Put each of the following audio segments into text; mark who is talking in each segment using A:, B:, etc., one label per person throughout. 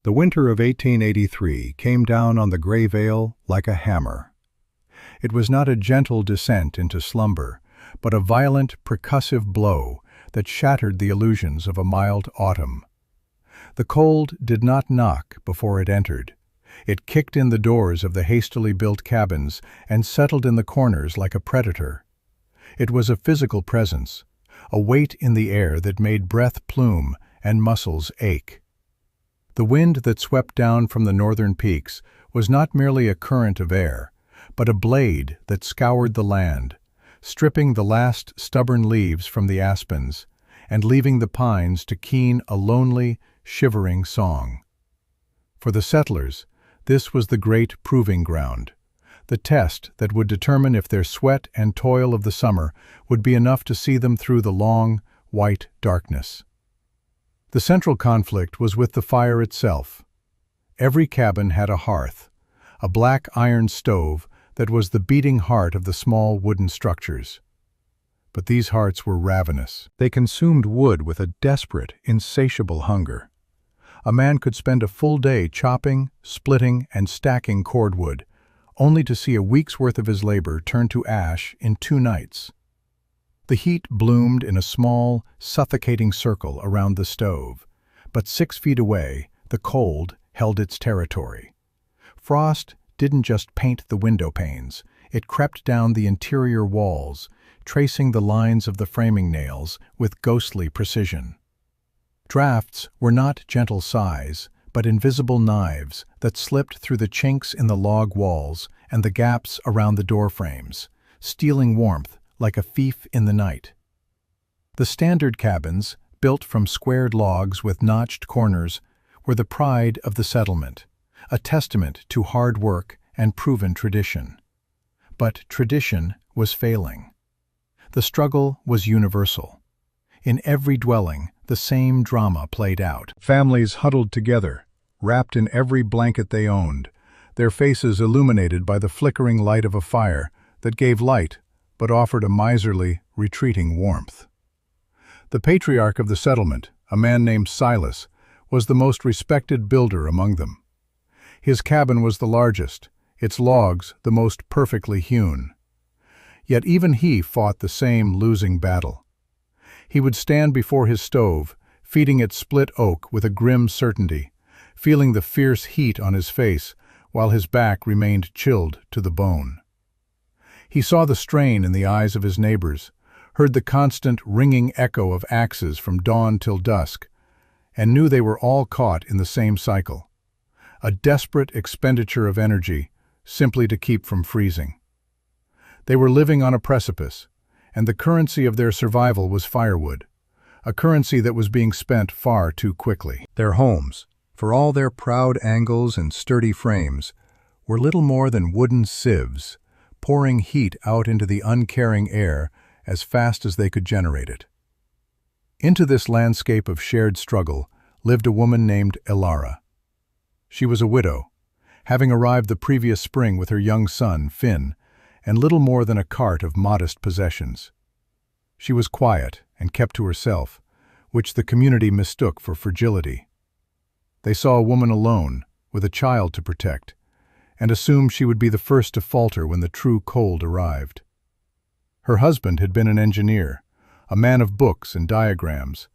A: The winter of 1883 came down on the Grey Vale like a hammer. It was not a gentle descent into slumber, but a violent, percussive blow that shattered the illusions of a mild autumn. The cold did not knock before it entered. It kicked in the doors of the hastily built cabins and settled in the corners like a predator. It was a physical presence, a weight in the air that made breath plume and muscles ache. The wind that swept down from the northern peaks was not merely a current of air, but a blade that scoured the land, stripping the last stubborn leaves from the aspens and leaving the pines to keen a lonely, shivering song. For the settlers, this was the great proving ground, the test that would determine if their sweat and toil of the summer would be enough to see them through the long, white darkness. The central conflict was with the fire itself. Every cabin had a hearth, a black iron stove that was the beating heart of the small wooden structures. But these hearts were ravenous. They consumed wood with a desperate, insatiable hunger. A man could spend a full day chopping, splitting, and stacking cordwood, only to see a week's worth of his labor turn to ash in 2 nights. The heat bloomed in a small, suffocating circle around the stove, but 6 feet away, the cold held its territory. Frost didn't just paint the window panes, it crept down the interior walls, tracing the lines of the framing nails with ghostly precision. Drafts were not gentle sighs, but invisible knives that slipped through the chinks in the log walls and the gaps around the door frames, stealing warmth like a thief in the night. The standard cabins, built from squared logs with notched corners, were the pride of the settlement, a testament to hard work and proven tradition. But tradition was failing. The struggle was universal. In every dwelling, the same drama played out. Families huddled together, wrapped in every blanket they owned, their faces illuminated by the flickering light of a fire that gave light but offered a miserly, retreating warmth. The patriarch of the settlement, a man named Silas, was the most respected builder among them. His cabin was the largest, its logs the most perfectly hewn. Yet even he fought the same losing battle. He would stand before his stove, feeding it split oak with a grim certainty, feeling the fierce heat on his face while his back remained chilled to the bone. He saw the strain in the eyes of his neighbors, heard the constant ringing echo of axes from dawn till dusk, and knew they were all caught in the same cycle, a desperate expenditure of energy simply to keep from freezing. They were living on a precipice, and the currency of their survival was firewood, a currency that was being spent far too quickly. Their homes, for all their proud angles and sturdy frames, were little more than wooden sieves, pouring heat out into the uncaring air as fast as they could generate it. Into this landscape of shared struggle lived a woman named Elara. She was a widow, having arrived the previous spring with her young son, Finn, and little more than a cart of modest possessions. She was quiet and kept to herself, which the community mistook for fragility. They saw a woman alone, with a child to protect, and assumed she would be the first to falter when the true cold arrived. Her husband had been an engineer, a man of books and diagrams,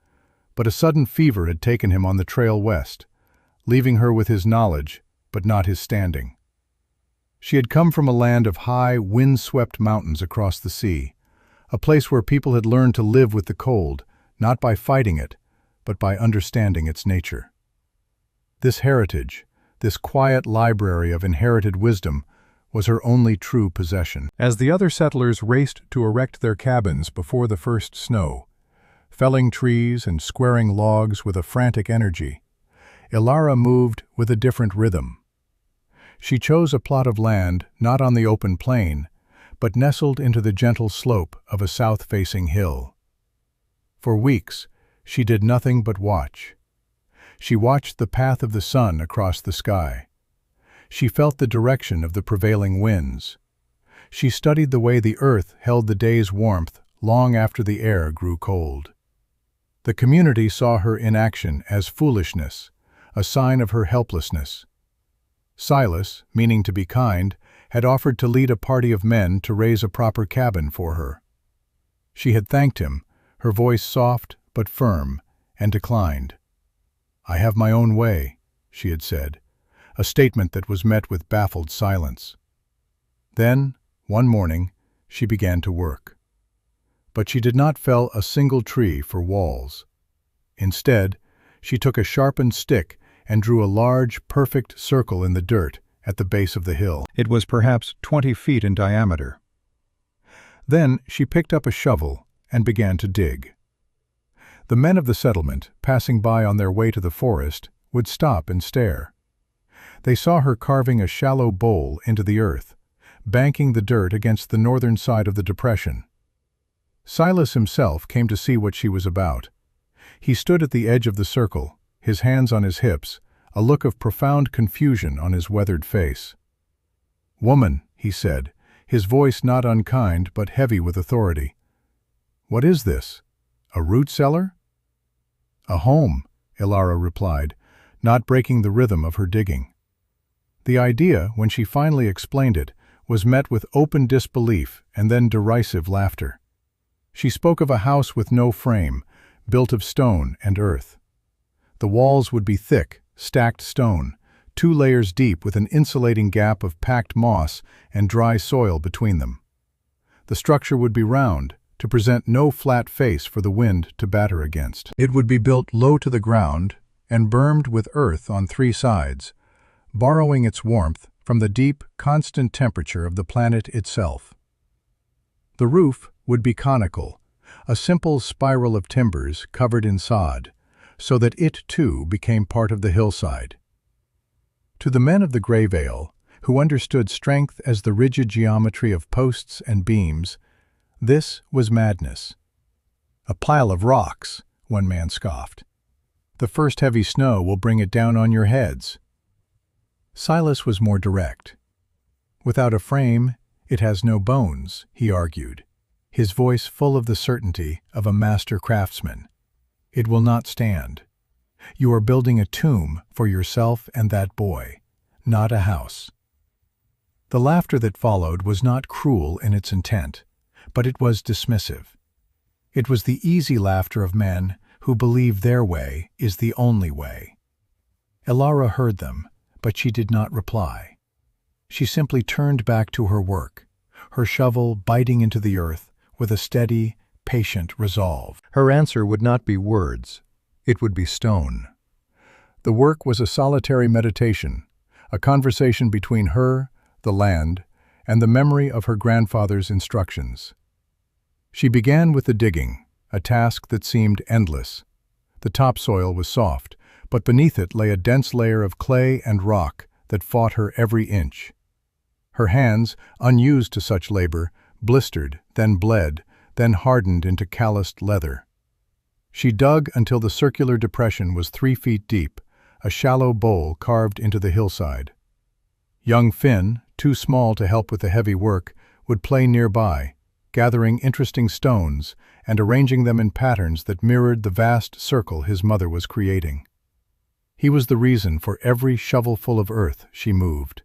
A: but a sudden fever had taken him on the trail west, leaving her with his knowledge, but not his standing. She had come from a land of high, wind-swept mountains across the sea, a place where people had learned to live with the cold, not by fighting it, but by understanding its nature. This heritage, this quiet library of inherited wisdom, was her only true possession. As the other settlers raced to erect their cabins before the first snow, felling trees and squaring logs with a frantic energy, Elara moved with a different rhythm. She chose a plot of land not on the open plain, but nestled into the gentle slope of a south-facing hill. For weeks, she did nothing but watch. She watched the path of the sun across the sky. She felt the direction of the prevailing winds. She studied the way the earth held the day's warmth long after the air grew cold. The community saw her inaction as foolishness, a sign of her helplessness. Silas, meaning to be kind, had offered to lead a party of men to raise a proper cabin for her. She had thanked him, her voice soft but firm, and declined. "I have my own way," she had said, a statement that was met with baffled silence. Then, one morning, she began to work. But she did not fell a single tree for walls. Instead, she took a sharpened stick and drew a large, perfect circle in the dirt at the base of the hill. It was perhaps 20 feet in diameter. Then she picked up a shovel and began to dig. The men of the settlement, passing by on their way to the forest, would stop and stare. They saw her carving a shallow bowl into the earth, banking the dirt against the northern side of the depression. Silas himself came to see what she was about. He stood at the edge of the circle, his hands on his hips, a look of profound confusion on his weathered face. "Woman," he said, his voice not unkind but heavy with authority. "What is this? A root cellar?" "A home," Ilara replied, not breaking the rhythm of her digging. The idea, when she finally explained it, was met with open disbelief and then derisive laughter. She spoke of a house with no frame, built of stone and earth. The walls would be thick, stacked stone, 2 layers deep with an insulating gap of packed moss and dry soil between them. The structure would be round, to present no flat face for the wind to batter against. It would be built low to the ground and bermed with earth on 3 sides, borrowing its warmth from the deep, constant temperature of the planet itself. The roof would be conical, a simple spiral of timbers covered in sod, so that it, too, became part of the hillside. To the men of the Grey Vale, who understood strength as the rigid geometry of posts and beams, this was madness. "A pile of rocks," one man scoffed. "The first heavy snow will bring it down on your heads." Silas was more direct. "Without a frame, it has no bones," he argued, his voice full of the certainty of a master craftsman. "It will not stand. You are building a tomb for yourself and that boy, not a house." The laughter that followed was not cruel in its intent, but it was dismissive. It was the easy laughter of men who believe their way is the only way. Ilara heard them, but she did not reply. She simply turned back to her work, her shovel biting into the earth with a steady, patient resolve. Her answer would not be words, it would be stone. The work was a solitary meditation, a conversation between her, the land, and the memory of her grandfather's instructions. She began with the digging, a task that seemed endless. The topsoil was soft, but beneath it lay a dense layer of clay and rock that fought her every inch. Her hands, unused to such labor, blistered, then bled, then hardened into calloused leather. She dug until the circular depression was 3 feet deep, a shallow bowl carved into the hillside. Young Finn, too small to help with the heavy work, would play nearby, gathering interesting stones and arranging them in patterns that mirrored the vast circle his mother was creating. He was the reason for every shovelful of earth she moved.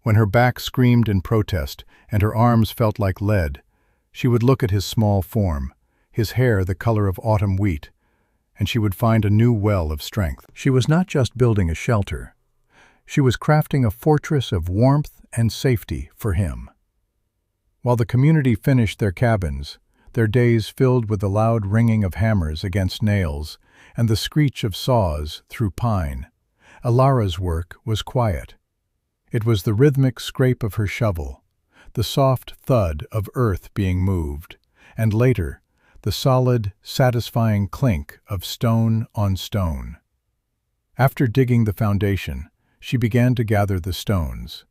A: When her back screamed in protest and her arms felt like lead, she would look at his small form, his hair the color of autumn wheat, and she would find a new well of strength. She was not just building a shelter. She was crafting a fortress of warmth and safety for him. While the community finished their cabins, their days filled with the loud ringing of hammers against nails and the screech of saws through pine, Ilara's work was quiet. It was the rhythmic scrape of her shovel, the soft thud of earth being moved, and later, the solid, satisfying clink of stone on stone. After digging the foundation, she began to gather the stones.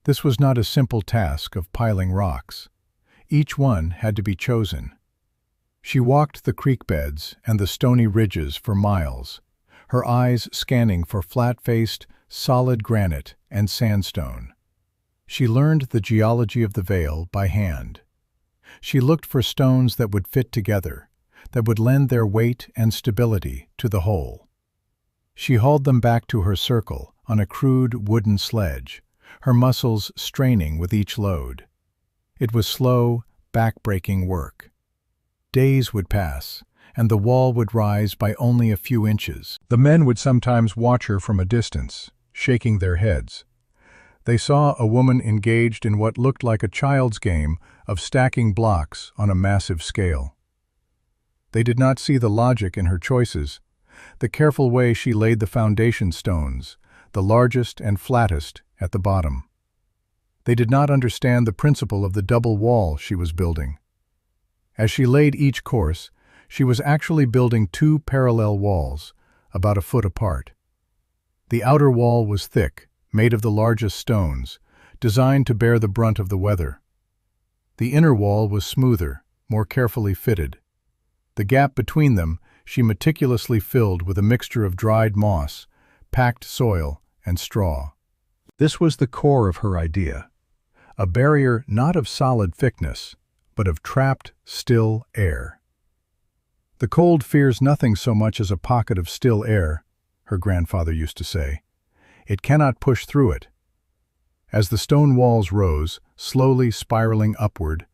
A: This was not a simple task of piling rocks. Each one had to be chosen. She walked the creek beds and the stony ridges for miles, her eyes scanning for flat-faced, solid granite and sandstone. She learned the geology of the vale by hand. She looked for stones that would fit together, that would lend their weight and stability to the whole. She hauled them back to her circle on a crude wooden sledge, her muscles straining with each load. It was slow, back-breaking work. Days would pass, and the wall would rise by only a few inches. The men would sometimes watch her from a distance, shaking their heads. They saw a woman engaged in what looked like a child's game of stacking blocks on a massive scale. They did not see the logic in her choices, the careful way she laid the foundation stones, the largest and flattest at the bottom. They did not understand the principle of the double wall she was building. As she laid each course, she was actually building two parallel walls, about a foot apart. The outer wall was thick, made of the largest stones, designed to bear the brunt of the weather. The inner wall was smoother, more carefully fitted. The gap between them she meticulously filled with a mixture of dried moss, packed soil, and straw. This was the core of her idea, a barrier not of solid thickness, but of trapped, still air. The cold fears nothing so much as a pocket of still air, her grandfather used to say. It cannot push through it. As the stone walls rose, slowly spiraling upward,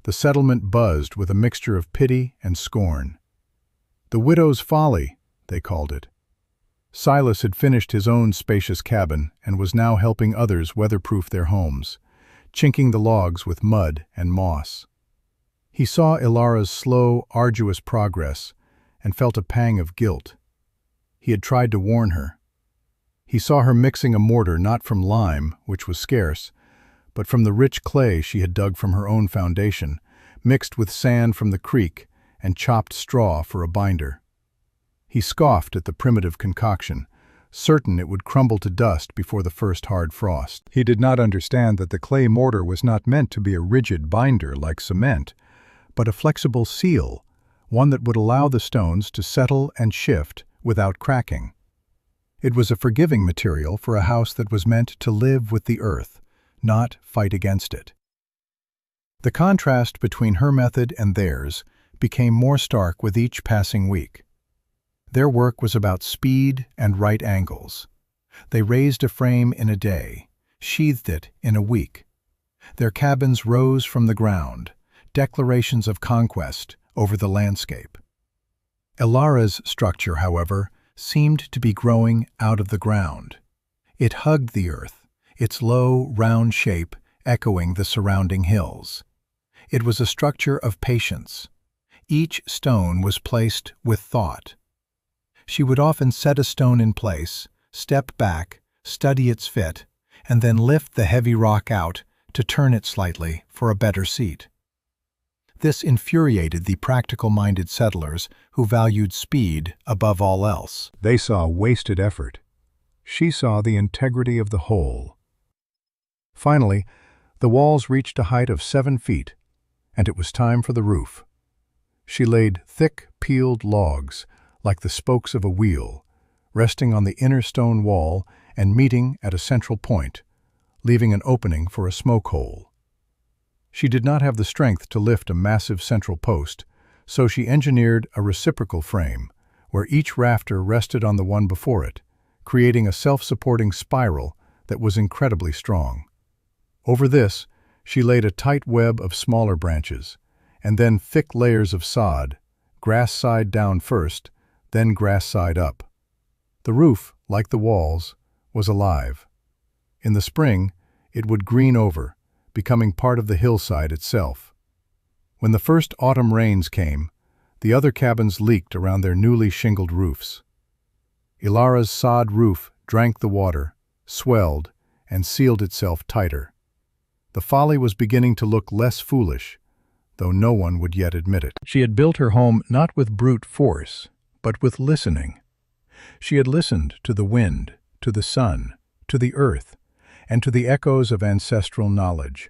A: the settlement buzzed with a mixture of pity and scorn. The widow's folly, they called it. Silas had finished his own spacious cabin and was now helping others weatherproof their homes, chinking the logs with mud and moss. He saw Ilara's slow, arduous progress and felt a pang of guilt. He had tried to warn her. He saw her mixing a mortar not from lime, which was scarce, but from the rich clay she had dug from her own foundation, mixed with sand from the creek and chopped straw for a binder. He scoffed at the primitive concoction, certain it would crumble to dust before the first hard frost. He did not understand that the clay mortar was not meant to be a rigid binder like cement, but a flexible seal, one that would allow the stones to settle and shift without cracking. It was a forgiving material for a house that was meant to live with the earth, not fight against it. The contrast between her method and theirs became more stark with each passing week. Their work was about speed and right angles. They raised a frame in a day, sheathed it in a week. Their cabins rose from the ground, declarations of conquest over the landscape. Ilara's structure, however, seemed to be growing out of the ground. It hugged the earth, its low, round shape echoing the surrounding hills. It was a structure of patience. Each stone was placed with thought. She would often set a stone in place, step back, study its fit, and then lift the heavy rock out to turn it slightly for a better seat. This infuriated the practical-minded settlers who valued speed above all else. They saw wasted effort. She saw the integrity of the whole. Finally, the walls reached a height of 7 feet, and it was time for the roof. She laid thick, peeled logs, like the spokes of a wheel, resting on the inner stone wall and meeting at a central point, leaving an opening for a smoke hole. She did not have the strength to lift a massive central post, so she engineered a reciprocal frame, where each rafter rested on the one before it, creating a self-supporting spiral that was incredibly strong. Over this, she laid a tight web of smaller branches, and then thick layers of sod, grass side down first, then grass side up. The roof, like the walls, was alive. In the spring, it would green over, becoming part of the hillside itself. When the first autumn rains came, the other cabins leaked around their newly shingled roofs. Ilara's sod roof drank the water, swelled, and sealed itself tighter. The folly was beginning to look less foolish, though no one would yet admit it. She had built her home not with brute force, but with listening. She had listened to the wind, to the sun, to the earth, and to the echoes of ancestral knowledge.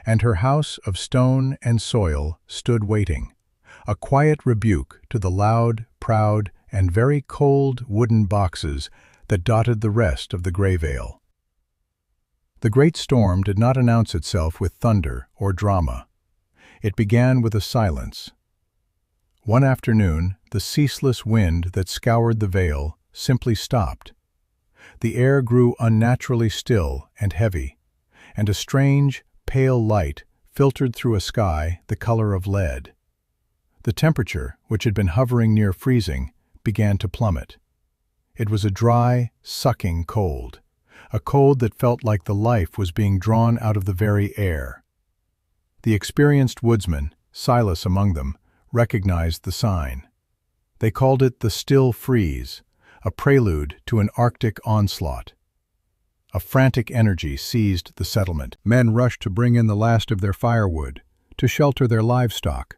A: And her house of stone and soil stood waiting, a quiet rebuke to the loud, proud, and very cold wooden boxes that dotted the rest of the Greyvale. The great storm did not announce itself with thunder or drama. It began with a silence. One afternoon, the ceaseless wind that scoured the vale simply stopped. The air grew unnaturally still and heavy, and a strange, pale light filtered through a sky the color of lead. The temperature, which had been hovering near freezing, began to plummet. It was a dry, sucking cold, a cold that felt like the life was being drawn out of the very air. The experienced woodsmen, Silas among them, recognized the sign. They called it the still freeze, a prelude to an Arctic onslaught. A frantic energy seized the settlement. Men rushed to bring in the last of their firewood, to shelter their livestock,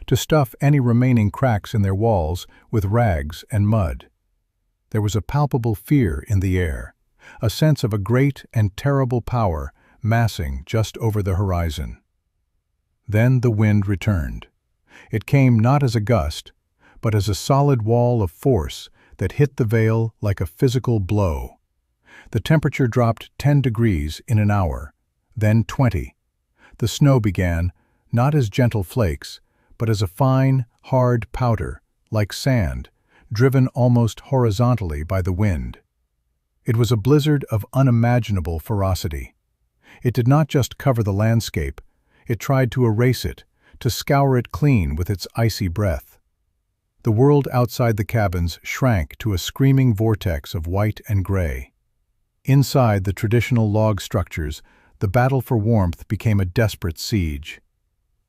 A: to stuff any remaining cracks in their walls with rags and mud. There was a palpable fear in the air, a sense of a great and terrible power massing just over the horizon. Then the wind returned. It came not as a gust, but as a solid wall of force that hit the vale like a physical blow. The temperature dropped 10 degrees in an hour, then 20. The snow began, not as gentle flakes, but as a fine, hard powder, like sand, driven almost horizontally by the wind. It was a blizzard of unimaginable ferocity. It did not just cover the landscape, it tried to erase it, to scour it clean with its icy breath. The world outside the cabins shrank to a screaming vortex of white and gray. Inside the traditional log structures, the battle for warmth became a desperate siege.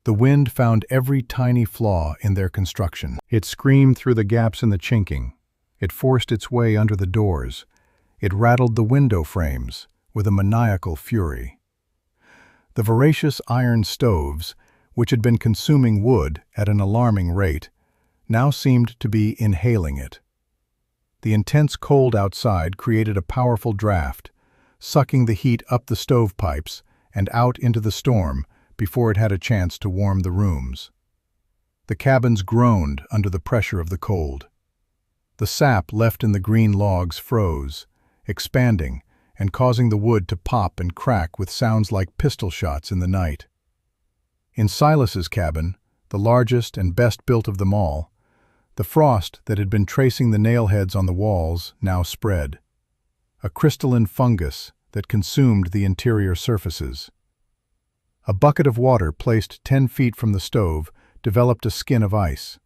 A: The wind found every tiny flaw in their construction. It screamed through the gaps in the chinking. It forced its way under the doors. It rattled the window frames with a maniacal fury. The voracious iron stoves, which had been consuming wood at an alarming rate, now seemed to be inhaling it. The intense cold outside created a powerful draft, sucking the heat up the stovepipes and out into the storm before it had a chance to warm the rooms. The cabins groaned under the pressure of the cold. The sap left in the green logs froze, expanding and causing the wood to pop and crack with sounds like pistol shots in the night. In Silas's cabin, the largest and best built of them all, the frost that had been tracing the nail heads on the walls now spread, a crystalline fungus that consumed the interior surfaces. A bucket of water placed 10 feet from the stove developed a skin of ice.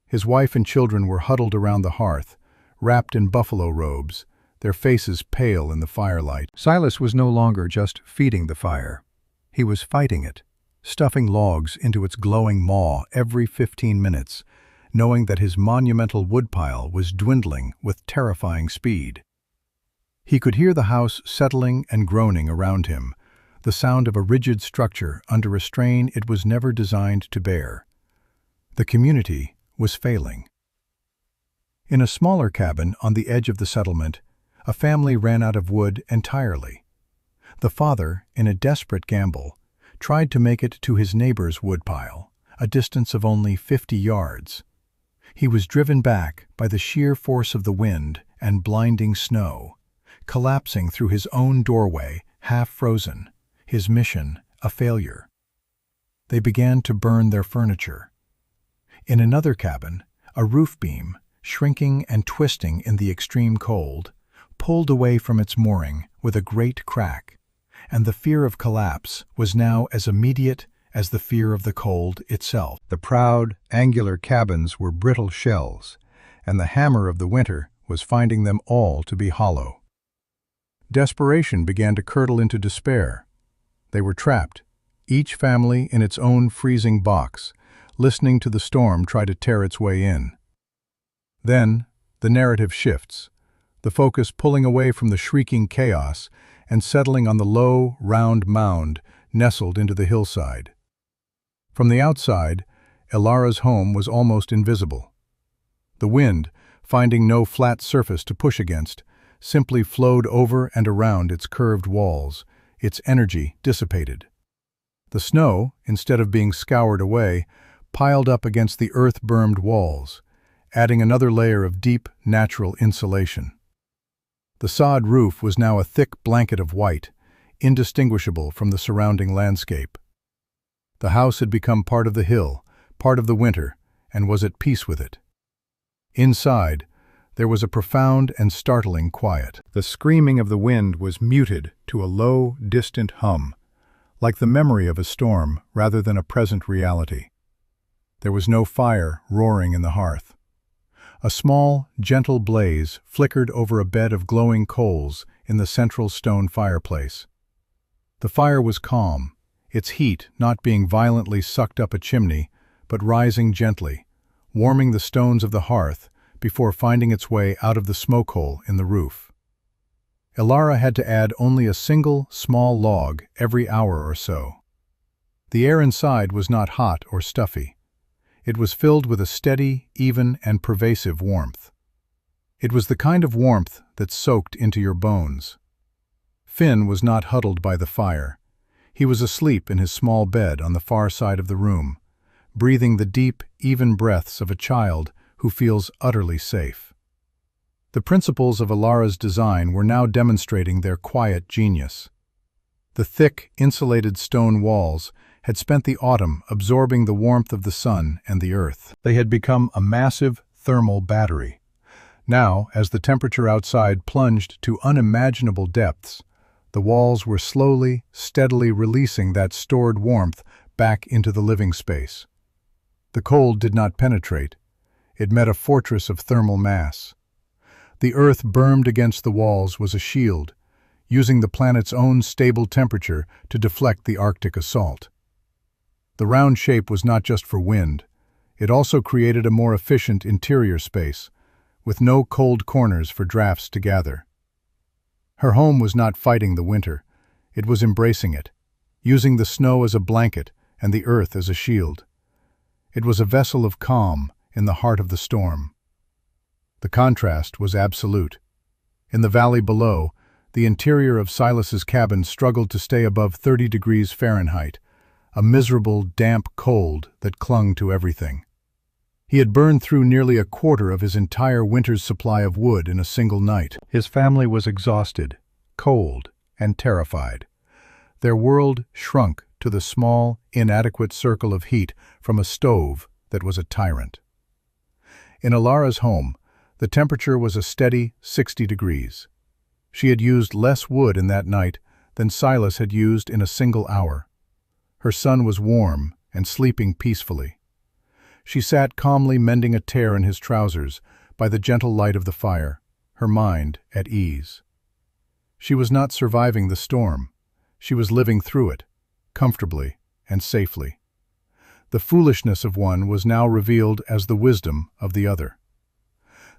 A: His wife and children were huddled around the hearth, wrapped in buffalo robes, their faces pale in the firelight. Silas was no longer just feeding the fire. He was fighting it, stuffing logs into its glowing maw every 15 minutes, knowing that his monumental woodpile was dwindling with terrifying speed. He could hear the house settling and groaning around him, the sound of a rigid structure under a strain it was never designed to bear. The community was failing. In a smaller cabin on the edge of the settlement, a family ran out of wood entirely. The father, in a desperate gamble, tried to make it to his neighbor's woodpile, a distance of only 50 yards. He was driven back by the sheer force of the wind and blinding snow, collapsing through his own doorway, half frozen, his mission a failure. They began to burn their furniture. In another cabin, a roof beam, shrinking and twisting in the extreme cold, pulled away from its mooring with a great crack, and the fear of collapse was now as immediate as the fear of the cold itself. The proud, angular cabins were brittle shells, and the hammer of the winter was finding them all to be hollow. Desperation began to curdle into despair. They were trapped, each family in its own freezing box, listening to the storm try to tear its way in. Then, the narrative shifts, the focus pulling away from the shrieking chaos and settling on the low, round mound nestled into the hillside. From the outside, Elara's home was almost invisible. The wind, finding no flat surface to push against, simply flowed over and around its curved walls, its energy dissipated. The snow, instead of being scoured away, piled up against the earth-bermed walls, adding another layer of deep, natural insulation. The sod roof was now a thick blanket of white, indistinguishable from the surrounding landscape. The house had become part of the hill, part of the winter, and was at peace with it. Inside, there was a profound and startling quiet. The screaming of the wind was muted to a low, distant hum, like the memory of a storm rather than a present reality. There was no fire roaring in the hearth. A small, gentle blaze flickered over a bed of glowing coals in the central stone fireplace. The fire was calm, its heat not being violently sucked up a chimney, but rising gently, warming the stones of the hearth before finding its way out of the smoke hole in the roof. Ilara had to add only a single, small log every hour or so. The air inside was not hot or stuffy. It was filled with a steady, even, and pervasive warmth. It was the kind of warmth that soaked into your bones. Finn was not huddled by the fire. He was asleep in his small bed on the far side of the room, breathing the deep, even breaths of a child who feels utterly safe. The principles of Ilara's design were now demonstrating their quiet genius. The thick, insulated stone walls had spent the autumn absorbing the warmth of the sun and the earth. They had become a massive thermal battery. Now, as the temperature outside plunged to unimaginable depths, the walls were slowly, steadily releasing that stored warmth back into the living space. The cold did not penetrate. It met a fortress of thermal mass. The earth burned against the walls was a shield, using the planet's own stable temperature to deflect the Arctic assault. The round shape was not just for wind. It also created a more efficient interior space, with no cold corners for drafts to gather. Her home was not fighting the winter. It was embracing it, using the snow as a blanket and the earth as a shield. It was a vessel of calm in the heart of the storm. The contrast was absolute. In the valley below, the interior of Silas's cabin struggled to stay above 30 degrees Fahrenheit, a miserable, damp cold that clung to everything. He had burned through nearly a quarter of his entire winter's supply of wood in a single night. His family was exhausted, cold, and terrified. Their world shrunk to the small, inadequate circle of heat from a stove that was a tyrant. In Ilara's home, the temperature was a steady 60 degrees. She had used less wood in that night than Silas had used in a single hour. Her son was warm and sleeping peacefully. She sat calmly mending a tear in his trousers by the gentle light of the fire, her mind at ease. She was not surviving the storm. She was living through it, comfortably and safely. The foolishness of one was now revealed as the wisdom of the other.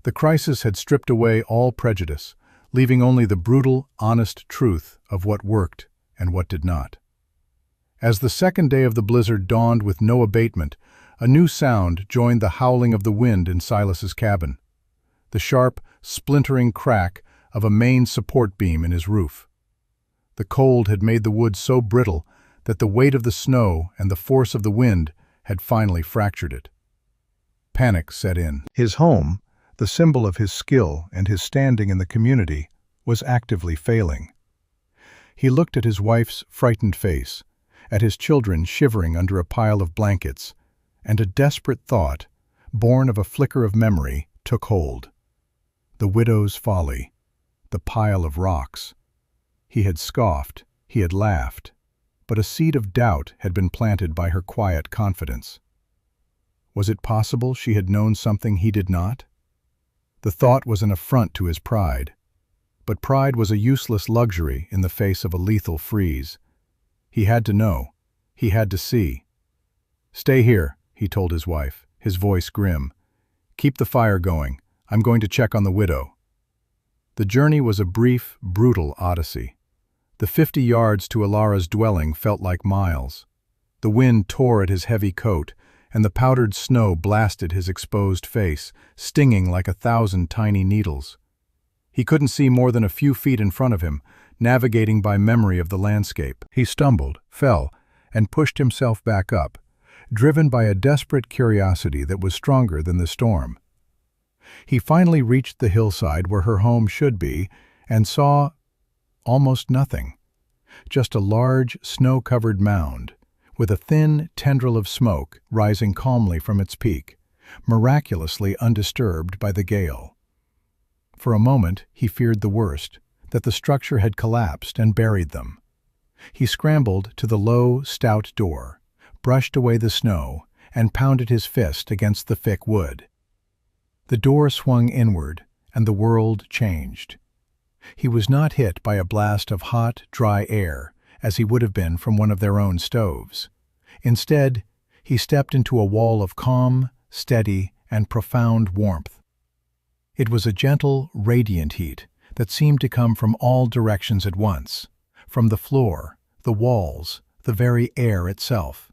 A: The crisis had stripped away all prejudice, leaving only the brutal, honest truth of what worked and what did not. As the second day of the blizzard dawned with no abatement, a new sound joined the howling of the wind in Silas's cabin, the sharp, splintering crack of a main support beam in his roof. The cold had made the wood so brittle that the weight of the snow and the force of the wind had finally fractured it. Panic set in. His home, the symbol of his skill and his standing in the community, was actively failing. He looked at his wife's frightened face, at his children shivering under a pile of blankets, and a desperate thought, born of a flicker of memory, took hold. The widow's folly, the pile of rocks. He had scoffed, he had laughed, but a seed of doubt had been planted by her quiet confidence. Was it possible she had known something he did not? The thought was an affront to his pride, but pride was a useless luxury in the face of a lethal freeze. He had to know. He had to see. "Stay here," he told his wife, his voice grim. "Keep the fire going. I'm going to check on the widow." The journey was a brief, brutal odyssey. The 50 yards to Ilara's dwelling felt like miles. The wind tore at his heavy coat, and the powdered snow blasted his exposed face, stinging like 1,000 tiny needles. He couldn't see more than a few feet in front of him, navigating by memory of the landscape. He stumbled, fell, and pushed himself back up, driven by a desperate curiosity that was stronger than the storm. He finally reached the hillside where her home should be and saw almost nothing. Just a large, snow-covered mound, with a thin tendril of smoke rising calmly from its peak, miraculously undisturbed by the gale. For a moment, he feared the worst, that the structure had collapsed and buried them. He scrambled to the low, stout door, brushed away the snow, and pounded his fist against the thick wood. The door swung inward, and the world changed. He was not hit by a blast of hot, dry air, as he would have been from one of their own stoves. Instead, he stepped into a wall of calm, steady, and profound warmth. It was a gentle, radiant heat that seemed to come from all directions at once, from the floor, the walls, the very air itself.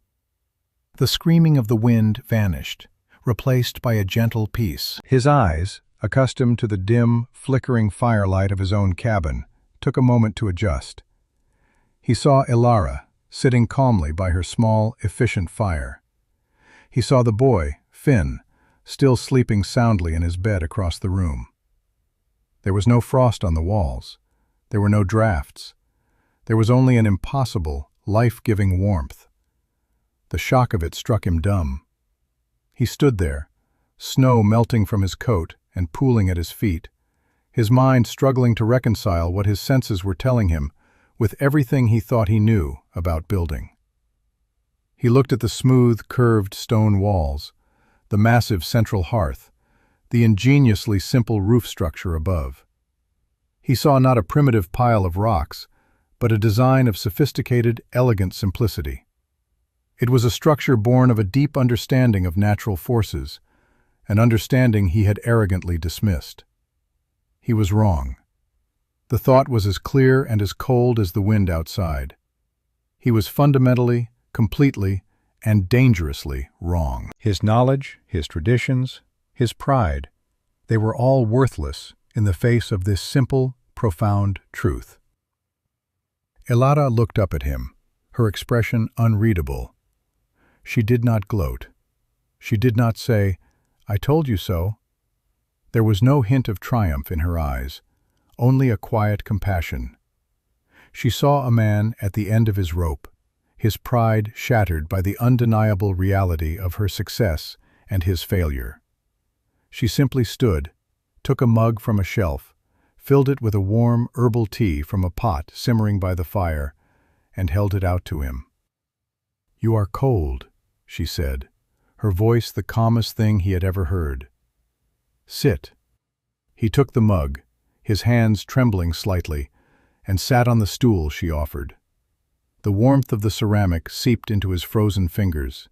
A: The screaming of the wind vanished, replaced by a gentle peace. His eyes, accustomed to the dim, flickering firelight of his own cabin, took a moment to adjust. He saw Ilara, sitting calmly by her small, efficient fire. He saw the boy, Finn, still sleeping soundly in his bed across the room. There was no frost on the walls. There were no drafts. There was only an impossible, life-giving warmth. The shock of it struck him dumb. He stood there, snow melting from his coat and pooling at his feet, his mind struggling to reconcile what his senses were telling him with everything he thought he knew about building. He looked at the smooth, curved stone walls, the massive central hearth, the ingeniously simple roof structure above. He saw not a primitive pile of rocks, but a design of sophisticated, elegant simplicity. It was a structure born of a deep understanding of natural forces, an understanding he had arrogantly dismissed. He was wrong. The thought was as clear and as cold as the wind outside. He was fundamentally, completely, and dangerously wrong. His knowledge, his traditions, his pride, they were all worthless in the face of this simple, profound truth. Ilara looked up at him, her expression unreadable. She did not gloat. She did not say, "I told you so." There was no hint of triumph in her eyes, only a quiet compassion. She saw a man at the end of his rope, his pride shattered by the undeniable reality of her success and his failure. She simply stood, took a mug from a shelf, filled it with a warm herbal tea from a pot simmering by the fire, and held it out to him. "You are cold," she said, her voice the calmest thing he had ever heard. "Sit." He took the mug, his hands trembling slightly, and sat on the stool she offered. The warmth of the ceramic seeped into his frozen fingers.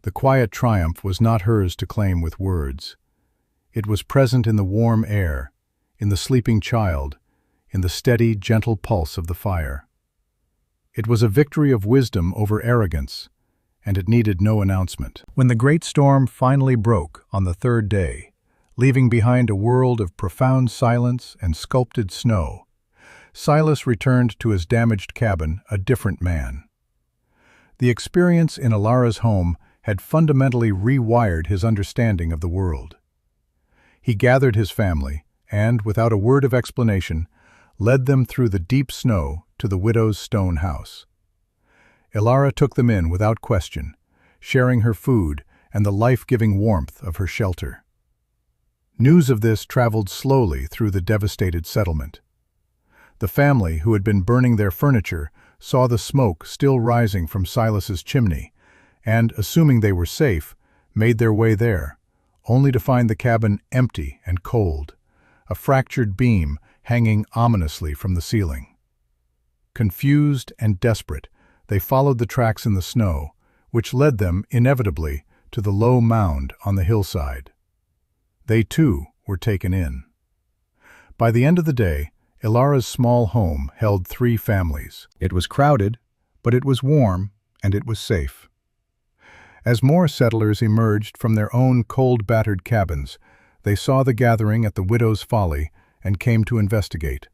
A: The quiet triumph was not hers to claim with words. It was present in the warm air, in the sleeping child, in the steady, gentle pulse of the fire. It was a victory of wisdom over arrogance, and it needed no announcement. When the great storm finally broke on the third day, leaving behind a world of profound silence and sculpted snow, Silas returned to his damaged cabin a different man. The experience in Ilara's home had fundamentally rewired his understanding of the world. He gathered his family and, without a word of explanation, led them through the deep snow to the widow's stone house. Ilara took them in without question, sharing her food and the life-giving warmth of her shelter. News of this traveled slowly through the devastated settlement. The family, who had been burning their furniture, saw the smoke still rising from Silas's chimney, and, assuming they were safe, made their way there, only to find the cabin empty and cold, a fractured beam hanging ominously from the ceiling. Confused and desperate, they followed the tracks in the snow, which led them, inevitably, to the low mound on the hillside. They, too, were taken in. By the end of the day, Ilara's small home held 3 families. It was crowded, but it was warm, and it was safe. As more settlers emerged from their own cold-battered cabins, they saw the gathering at the widow's folly and came to investigate.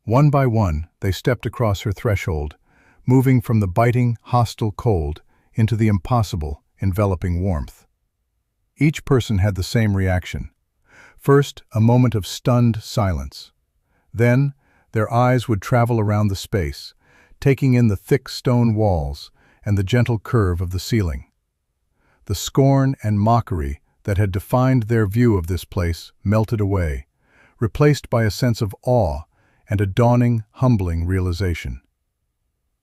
A: One by one, they stepped across her threshold, moving from the biting, hostile cold into the impossible, enveloping warmth. Each person had the same reaction. First, a moment of stunned silence. Then, their eyes would travel around the space, taking in the thick stone walls and the gentle curve of the ceiling. The scorn and mockery that had defined their view of this place melted away, replaced by a sense of awe and a dawning, humbling realization.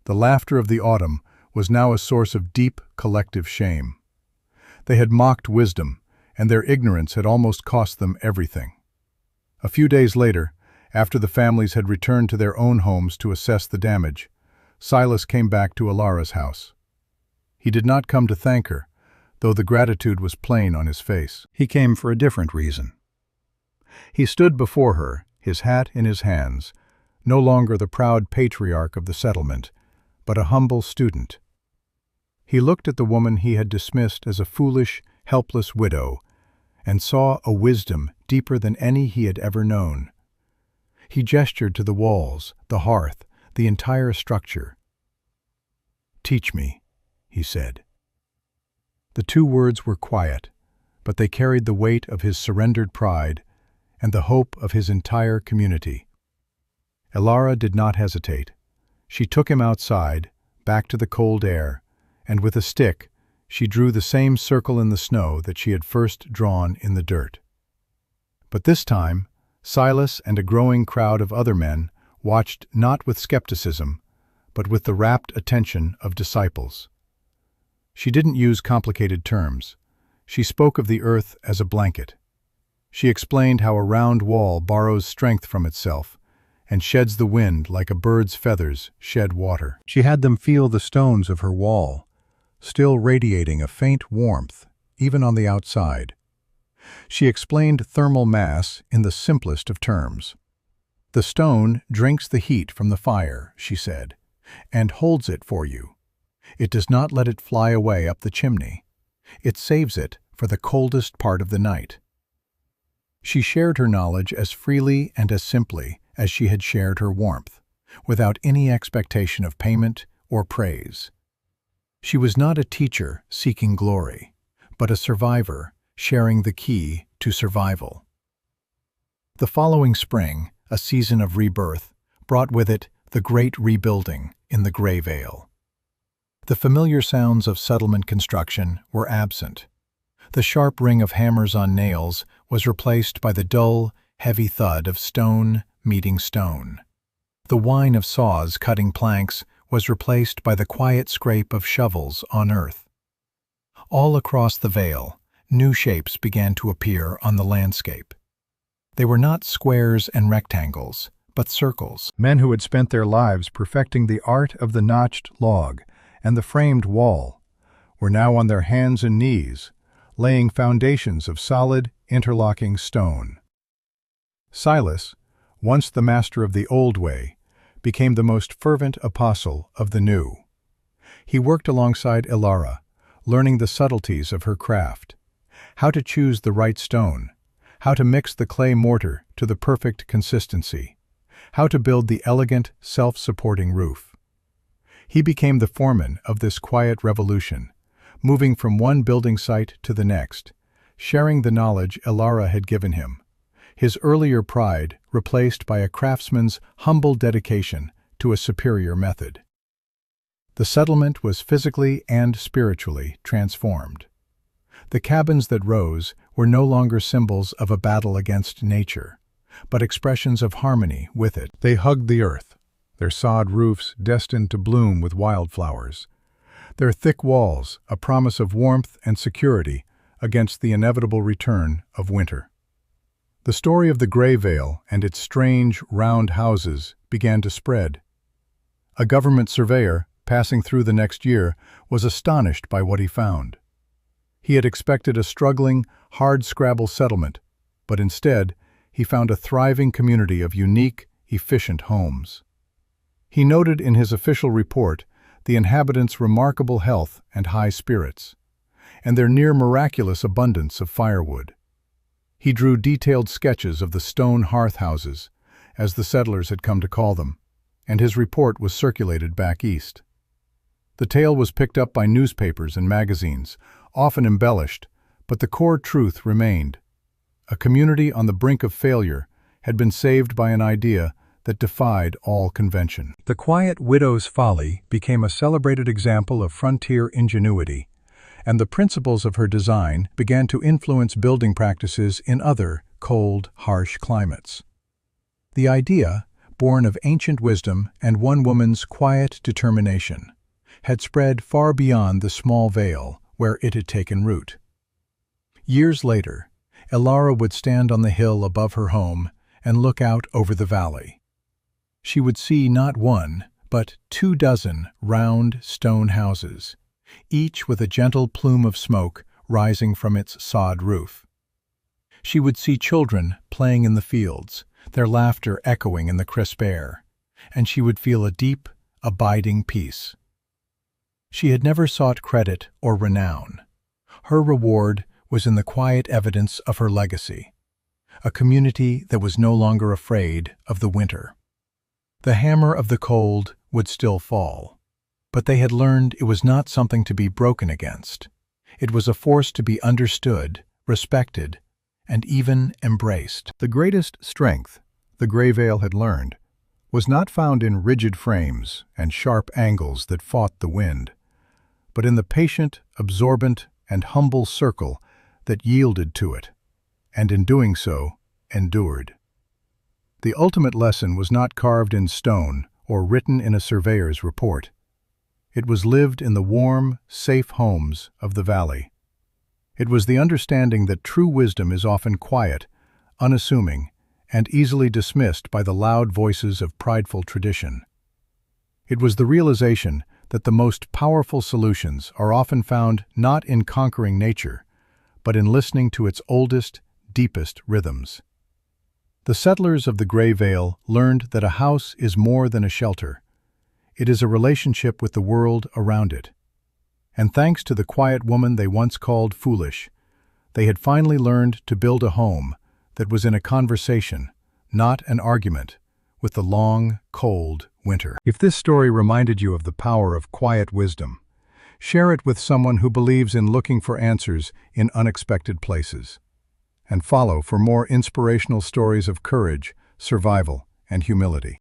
A: The laughter of the autumn was now a source of deep, collective shame. They had mocked wisdom, and their ignorance had almost cost them everything. A few days later, after the families had returned to their own homes to assess the damage, Silas came back to Ilara's house. He did not come to thank her, though the gratitude was plain on his face. He came for a different reason. He stood before her, his hat in his hands, no longer the proud patriarch of the settlement, but a humble student. He looked at the woman he had dismissed as a foolish, helpless widow, and saw a wisdom deeper than any he had ever known. He gestured to the walls, the hearth, the entire structure. "Teach me," he said. The two words were quiet, but they carried the weight of his surrendered pride and the hope of his entire community. Ilara did not hesitate. She took him outside, back to the cold air, and with a stick, she drew the same circle in the snow that she had first drawn in the dirt. But this time, Silas and a growing crowd of other men watched not with skepticism, but with the rapt attention of disciples. She didn't use complicated terms. She spoke of the earth as a blanket. She explained how a round wall borrows strength from itself and sheds the wind like a bird's feathers shed water. She had them feel the stones of her wall, still radiating a faint warmth, even on the outside. She explained thermal mass in the simplest of terms. The stone drinks the heat from the fire, she said, and holds it for you. It does not let it fly away up the chimney. It saves it for the coldest part of the night. She shared her knowledge as freely and as simply as she had shared her warmth, without any expectation of payment or praise. She was not a teacher seeking glory, but a survivor sharing the key to survival. The following spring, a season of rebirth, brought with it the great rebuilding in the Grey Vale. The familiar sounds of settlement construction were absent. The sharp ring of hammers on nails was replaced by the dull, heavy thud of stone meeting stone. The whine of saws cutting planks was replaced by the quiet scrape of shovels on earth. All across the vale, new shapes began to appear on the landscape. They were not squares and rectangles, but circles. Men who had spent their lives perfecting the art of the notched log and the framed wall were now on their hands and knees, laying foundations of solid, interlocking stone. Silas, once the master of the old way, became the most fervent apostle of the new. He worked alongside Ilara, learning the subtleties of her craft, how to choose the right stone, how to mix the clay mortar to the perfect consistency, how to build the elegant, self-supporting roof. He became the foreman of this quiet revolution, moving from one building site to the next, sharing the knowledge Ilara had given him, his earlier pride replaced by a craftsman's humble dedication to a superior method. The settlement was physically and spiritually transformed. The cabins that rose were no longer symbols of a battle against nature, but expressions of harmony with it. They hugged the earth, their sod roofs destined to bloom with wildflowers, their thick walls a promise of warmth and security against the inevitable return of winter. The story of the Grey Vale and its strange, round houses began to spread. A government surveyor, passing through the next year, was astonished by what he found. He had expected a struggling, hard-scrabble settlement, but instead, he found a thriving community of unique, efficient homes. He noted in his official report the inhabitants' remarkable health and high spirits, and their near-miraculous abundance of firewood. He drew detailed sketches of the stone hearth houses, as the settlers had come to call them, and his report was circulated back east. The tale was picked up by newspapers and magazines, often embellished, but the core truth remained. A community on the brink of failure had been saved by an idea that defied all convention. The quiet widow's folly became a celebrated example of frontier ingenuity, and the principles of her design began to influence building practices in other cold, harsh climates. The idea, born of ancient wisdom and one woman's quiet determination, had spread far beyond the small vale where it had taken root. Years later, Elara would stand on the hill above her home and look out over the valley. She would see not one, but 24 round stone houses, each with a gentle plume of smoke rising from its sod roof. She would see children playing in the fields, their laughter echoing in the crisp air, and she would feel a deep, abiding peace. She had never sought credit or renown. Her reward was in the quiet evidence of her legacy, a community that was no longer afraid of the winter. The hammer of the cold would still fall, but they had learned it was not something to be broken against. It was a force to be understood, respected, and even embraced. The greatest strength, the Greyvale had learned, was not found in rigid frames and sharp angles that fought the wind, but in the patient, absorbent, and humble circle that yielded to it, and in doing so, endured. The ultimate lesson was not carved in stone or written in a surveyor's report. It was lived in the warm, safe homes of the valley. It was the understanding that true wisdom is often quiet, unassuming, and easily dismissed by the loud voices of prideful tradition. It was the realization that the most powerful solutions are often found not in conquering nature, but in listening to its oldest, deepest rhythms. The settlers of the Greyvale learned that a house is more than a shelter. It is a relationship with the world around it. And thanks to the quiet woman they once called foolish, they had finally learned to build a home that was in a conversation, not an argument, with the long, cold winter. If this story reminded you of the power of quiet wisdom, share it with someone who believes in looking for answers in unexpected places. And follow for more inspirational stories of courage, survival, and humility.